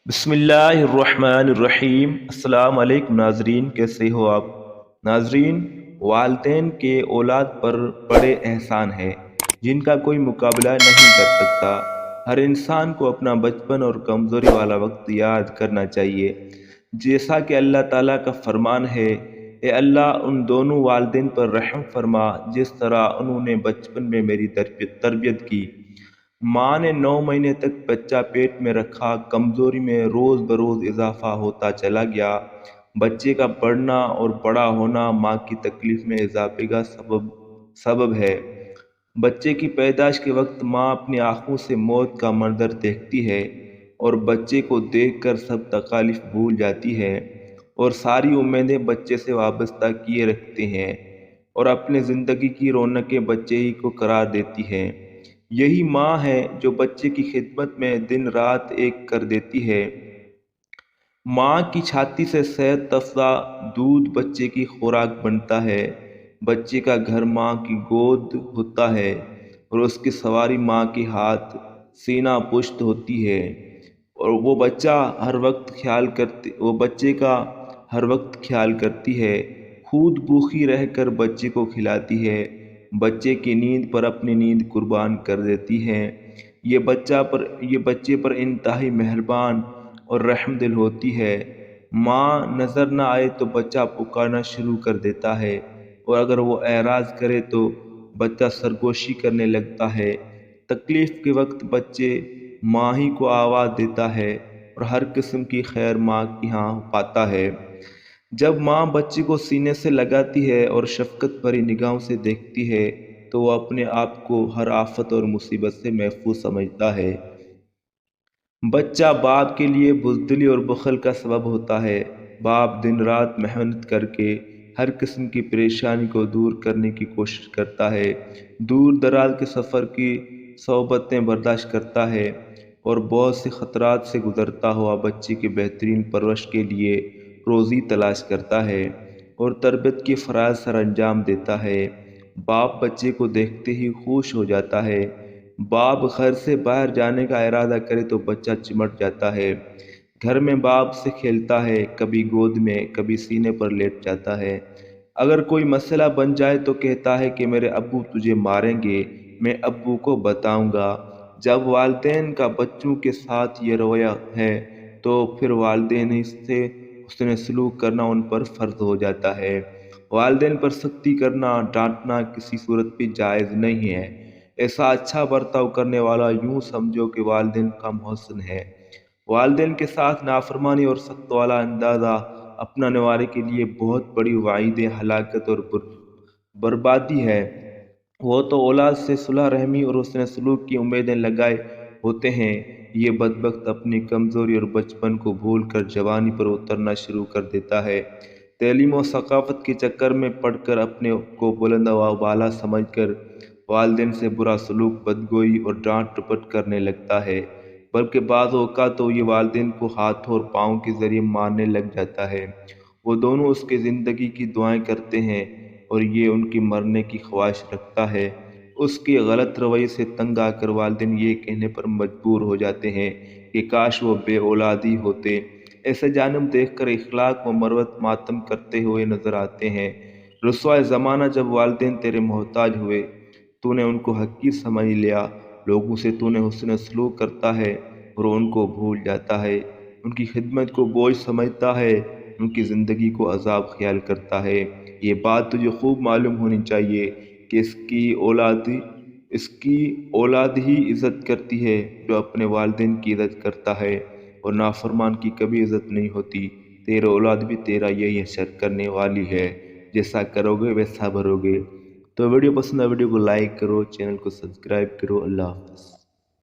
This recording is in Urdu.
بسم اللہ الرحمن الرحیم۔ السلام علیکم ناظرین، کیسے ہو آپ؟ ناظرین، والدین کے اولاد پر بڑے احسان ہیں جن کا کوئی مقابلہ نہیں کر سکتا۔ ہر انسان کو اپنا بچپن اور کمزوری والا وقت یاد کرنا چاہیے، جیسا کہ اللہ تعالیٰ کا فرمان ہے، اے اللہ ان دونوں والدین پر رحم فرما جس طرح انہوں نے بچپن میں میری تربیت کی۔ ماں نے 9 مہینے تک بچہ پیٹ میں رکھا، کمزوری میں روز بروز اضافہ ہوتا چلا گیا۔ بچے کا بڑھنا اور بڑا ہونا ماں کی تکلیف میں اضافے کا سبب ہے۔ بچے کی پیدائش کے وقت ماں اپنی آنکھوں سے موت کا منظر دیکھتی ہے اور بچے کو دیکھ کر سب تکالیف بھول جاتی ہے اور ساری امیدیں بچے سے وابستہ کیے رکھتے ہیں اور اپنے زندگی کی رونقیں بچے ہی کو قرار دیتی ہے۔ یہی ماں ہے جو بچے کی خدمت میں دن رات ایک کر دیتی ہے۔ ماں کی چھاتی سے صحت تفزا دودھ بچے کی خوراک بنتا ہے۔ بچے کا گھر ماں کی گود ہوتا ہے اور اس کی سواری ماں کے ہاتھ سینہ پشت ہوتی ہے، اور وہ بچے کا ہر وقت خیال کرتی ہے، خود بھوکی رہ کر بچے کو کھلاتی ہے، بچے کی نیند پر اپنی نیند قربان کر دیتی ہے۔ یہ بچے پر انتہائی مہربان اور رحم دل ہوتی ہے۔ ماں نظر نہ آئے تو بچہ پکارنا شروع کر دیتا ہے، اور اگر وہ اعراض کرے تو بچہ سرگوشی کرنے لگتا ہے۔ تکلیف کے وقت بچے ماں ہی کو آواز دیتا ہے اور ہر قسم کی خیر ماں کی ہاں پاتا ہے۔ جب ماں بچے کو سینے سے لگاتی ہے اور شفقت بھری نگاہوں سے دیکھتی ہے تو وہ اپنے آپ کو ہر آفت اور مصیبت سے محفوظ سمجھتا ہے۔ بچہ باپ کے لیے بزدلی اور بخل کا سبب ہوتا ہے۔ باپ دن رات محنت کر کے ہر قسم کی پریشانی کو دور کرنے کی کوشش کرتا ہے، دور دراز کے سفر کی صعوبتیں برداشت کرتا ہے اور بہت سے خطرات سے گزرتا ہوا بچے کی بہترین پرورش کے لیے روزی تلاش کرتا ہے اور تربیت کے فرائض سر انجام دیتا ہے۔ باپ بچے کو دیکھتے ہی خوش ہو جاتا ہے۔ باپ گھر سے باہر جانے کا ارادہ کرے تو بچہ چمٹ جاتا ہے۔ گھر میں باپ سے کھیلتا ہے، کبھی گود میں، کبھی سینے پر لیٹ جاتا ہے۔ اگر کوئی مسئلہ بن جائے تو کہتا ہے کہ میرے ابو تجھے ماریں گے، میں ابو کو بتاؤں گا۔ جب والدین کا بچوں کے ساتھ یہ رویہ ہے تو پھر والدین ہی سے حسن سلوک کرنا ان پر فرض ہو جاتا ہے۔ والدین پر سختی کرنا، ڈانٹنا کسی صورت بھی جائز نہیں ہے۔ ایسا اچھا برتاؤ کرنے والا یوں سمجھو کہ والدین کا محسن ہے۔ والدین کے ساتھ نافرمانی اور سخت والا اندازہ اپنانے والے کے لیے بہت بڑی وعید ہلاکت اور بربادی ہے۔ وہ تو اولاد سے صلح رحمی اور حسن سلوک کی امیدیں لگائے ہوتے ہیں، یہ بدبخت اپنی کمزوری اور بچپن کو بھول کر جوانی پر اترنا شروع کر دیتا ہے۔ تعلیم و ثقافت کے چکر میں پڑھ کر اپنے کو بلند و بالا سمجھ کر والدین سے برا سلوک، بدگوئی اور ڈانٹ ڈپٹ کرنے لگتا ہے، بلکہ بعض اوقات تو یہ والدین کو ہاتھوں اور پاؤں کے ذریعے مارنے لگ جاتا ہے۔ وہ دونوں اس کی زندگی کی دعائیں کرتے ہیں اور یہ ان کی مرنے کی خواہش رکھتا ہے۔ اس کے غلط رویے سے تنگ آ کر والدین یہ کہنے پر مجبور ہو جاتے ہیں کہ کاش وہ بے اولاد ہی ہوتے۔ ایسے جانب دیکھ کر اخلاق و مروت ماتم کرتے ہوئے نظر آتے ہیں۔ رسوائے زمانہ جب والدین تیرے محتاج ہوئے، تو نے ان کو حقیر سمجھ لیا، لوگوں سے تو نے حسن سلوک کرتا ہے اور ان کو بھول جاتا ہے، ان کی خدمت کو بوجھ سمجھتا ہے، ان کی زندگی کو عذاب خیال کرتا ہے۔ یہ بات تجھے خوب معلوم ہونی چاہیے کہ اس کی اولاد ہی عزت کرتی ہے جو اپنے والدین کی عزت کرتا ہے، اور نافرمان کی کبھی عزت نہیں ہوتی۔ تیرے اولاد بھی تیرا یہی حشر کرنے والی ہے، جیسا کرو گے ویسا بھرو گے۔ تو ویڈیو پسند ہے، ویڈیو کو لائک کرو، چینل کو سبسکرائب کرو۔ اللہ حافظ۔